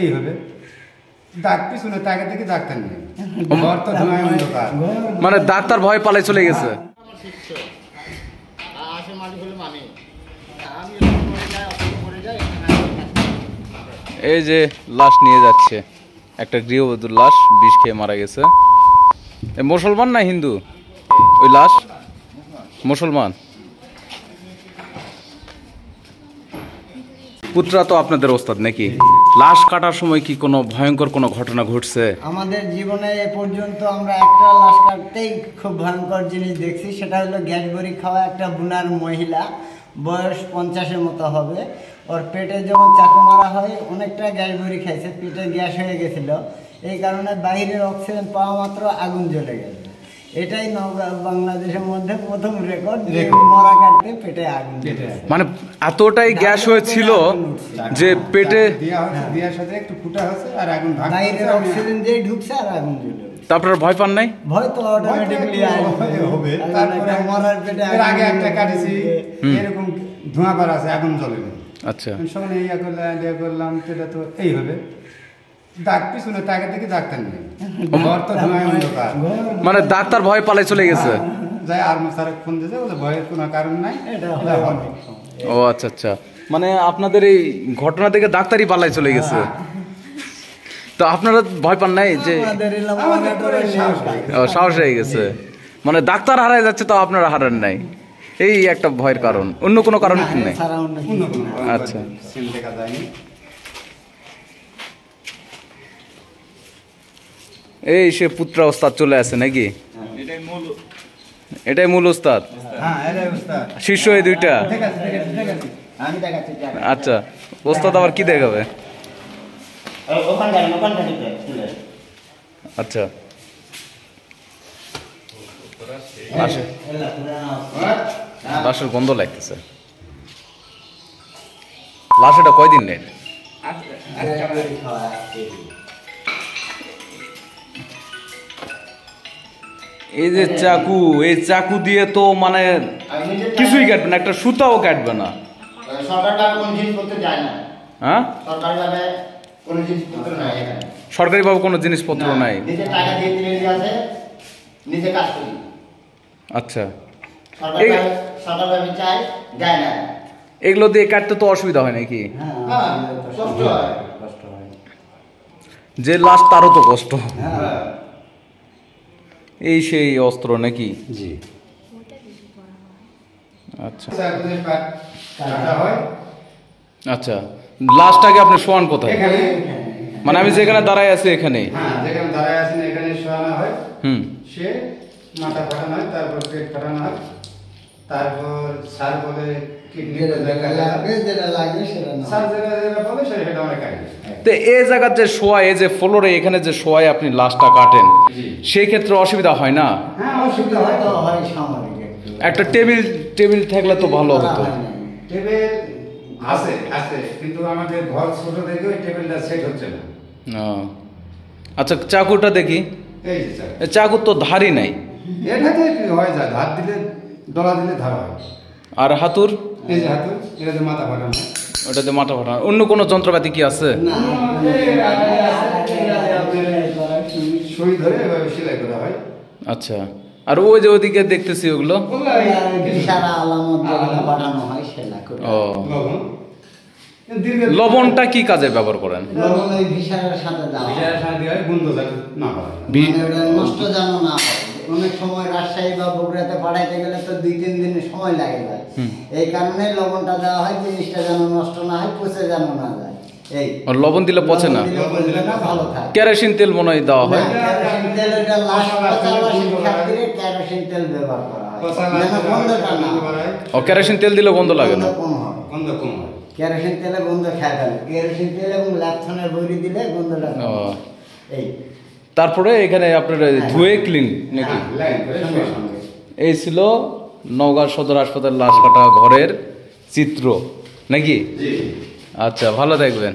এইভাবে দাগ পিছনে তাকে দেখে ডাক্তার নেই, ঘর তো ধোঁয়ায় অন্ধকার। মানে ডাক্তার ভয় পালাই চলে গেছে। এই যে লাশ নিয়ে যাচ্ছে, একটা গৃহবধূর লাশ বিষ খেয়ে মারা গেছে। মুসলমান না হিন্দু ওই লাশ? মুসলমান। পুত্রা তো আপনাদের ওস্তাদ নাকি? লাশ কাটার সময় কি কোনো ভয়ঙ্কর কোনো ঘটনা ঘটছে? আমাদের জীবনে এ পর্যন্ত আমরা একটা লাশ কাটতেই খুব ভয়ঙ্কর জিনিস দেখছি। সেটা হলো গ্যাস বড়ি খাওয়া একটা বুনার মহিলা, বয়স 50-এর মতো হবে। ওর পেটে যখন চাকু মারা হয় অনেকটা গ্যাস বড়ি খাইছে, পেটে গ্যাস হয়ে গেছিল। এই কারণে বাইরের অক্সিজেন পাওয়া মাত্র আগুন জ্বলে গেছে। এটাই বাংলাদেশের মধ্যে প্রথম রেকর্ড মরা কাটতে পেটে আগুন। মানে এতটাই গ্যাস হয়েছিল যে পেটে দিয়ার সাথে একটু ফুটা হচ্ছে আর আগুন বাইরের অক্সিজেন দিয়ে ঢুকছে আর আগুন জ্বলে। তারপরে ভয় পান নাই? ভয় তো অটোমেটিক্যালি হবে। তারপরে মরার পেটে এর আগে একটা কাটেছি, এরকম ধোঁয়া বার আছে, আগুন জ্বলে না। আচ্ছা, সঙ্গে ইয়া করলাম সেটা তো এইভাবে দাগ পিছনে তাকে দেখে ডাক্তার নেই, ঘর তো ধোঁয়ায় অন্ধকার। মানে ডাক্তার ভয় পালাই চলে গেছে। যাই আর স্যারে ফোন দিয়েছে, বলে ভয়ের কোনো কারণ নাই, এটা হবে। ও আচ্ছা আচ্ছা, মানে আপনাদের এই ঘটনা থেকে ডাক্তারই পালাই চলে গেছে। তো আপনারা ভয় পান নাই যে সাহস হয়ে গেছে? মানে ডাক্তার হারায় যাচ্ছে তো আপনারা হারান নাই, এই একটা ভয়ের কারণ, অন্য কোনো কারণ কি নাই? আচ্ছা, এই সে পুত্রা ওস্তাদ চলে আসে নাকি? এটাই মূল ওস্তাদ, শিষ্য এই দুইটা। আচ্ছা, ওস্তাদ আবার কি দেখাবে? আচ্ছা, লাশের গন্ধ লাগতেছে। লাশ এটা কয়দিন নেই? এই যে চাকু, এই চাকু দিয়ে তো মানে কিছুই কাটবে না, একটা সুতাও কাটবে না। হ্যাঁ, সরকারি ভাবে কোনো জিনিসপত্র নাই। আচ্ছা, এগুলো দিয়ে কাটতে তো অসুবিধা হয় নাকি? যে লাশ তারও তো কষ্ট। এই সেই অস্ত্র নাকি? জি। আচ্ছা আচ্ছা, লাশটাকে আপনি শোয়ান কোথায়? মানে আমি যেখানে দাঁড়ায় আছি এখানে? হ্যাঁ, যেখানে দাঁড়ায় আছেন এখানে শোয়ানো হয়। সে মাথা ফাটানো হয়, তারপর পেট ফাটানো হয়, তারপর স্যার বলে কিডনি যেটা লাগে সেটা স্যার যেটা বলে সেটা আমরা কাটি। তো এই জায়গার যে শোয়ায়, এই যে ফ্লোরে এখানে যে শোয়ায় আপনি লাশটা কাটেন, সেই ক্ষেত্রে অসুবিধা হয় না? হ্যাঁ, অসুবিধা হয় তো হয়, সাময়িক। একটা টেবিল থাকলে তো ভালো হতো। টেবিল আছে আছে, কিন্তু আমাদের ঘর ছোট দেখে ওই টেবিলটা সেট হচ্ছে না। আচ্ছা, চাকুটা দেখি। এই যে চাকুর তো ধারই নাই। এটাতে কি হয়, যা ধার দিলে ডলা দিলে ধার হয়। আর হাতুর? এই যে হাতুর, এটাতে মাথা ফাটানো। ওটাতে মাথা ফাটানো। অন্য কোনো যন্ত্রপাতি কি আছে? সুই ধরে এভাবে সেলাই করা হয়। আচ্ছা, আর ওই যে ওদিকে দেখতেছি ওগুলো লবণটা কি কাজে ব্যবহার করেন? নষ্ট যেন না হয়। অনেক সময় রাজশাহী বা বগুড়াতে পাঠাইতে গেলে তো 2-3 দিন সময় লাগে যায়। এই কারণে লবণটা দেওয়া হয়, জিনিসটা যেন নষ্ট না হয়, পচে যেন না যায়। লবণ দিলে পচে না? কেরোসিন তেল মনে হয় দেওয়া হয়। কেরোসিন তেল, এটা লাশ ক্ষেত্রে কেরোসিন তেল ব্যবহার করা হয়, যেন গন্ধটা না হয়। ও, কেরোসিন তেল দিলে গন্ধ লাগে না? গন্ধ কম হয়। কেরোসিন তেলে গন্ধ খেয়ে ফেলে। কেরোসিন তেল এবং ল্যাপথনের বড়ি দিলে গন্ধটা এই। তারপরে এখানে আপনার ধুয়ে ক্লিন নাকি? এই ছিল নওগাঁ সদর হাসপাতাল লাশ কাটা ঘরের চিত্র নাকি? আচ্ছা, ভালো থাকবেন।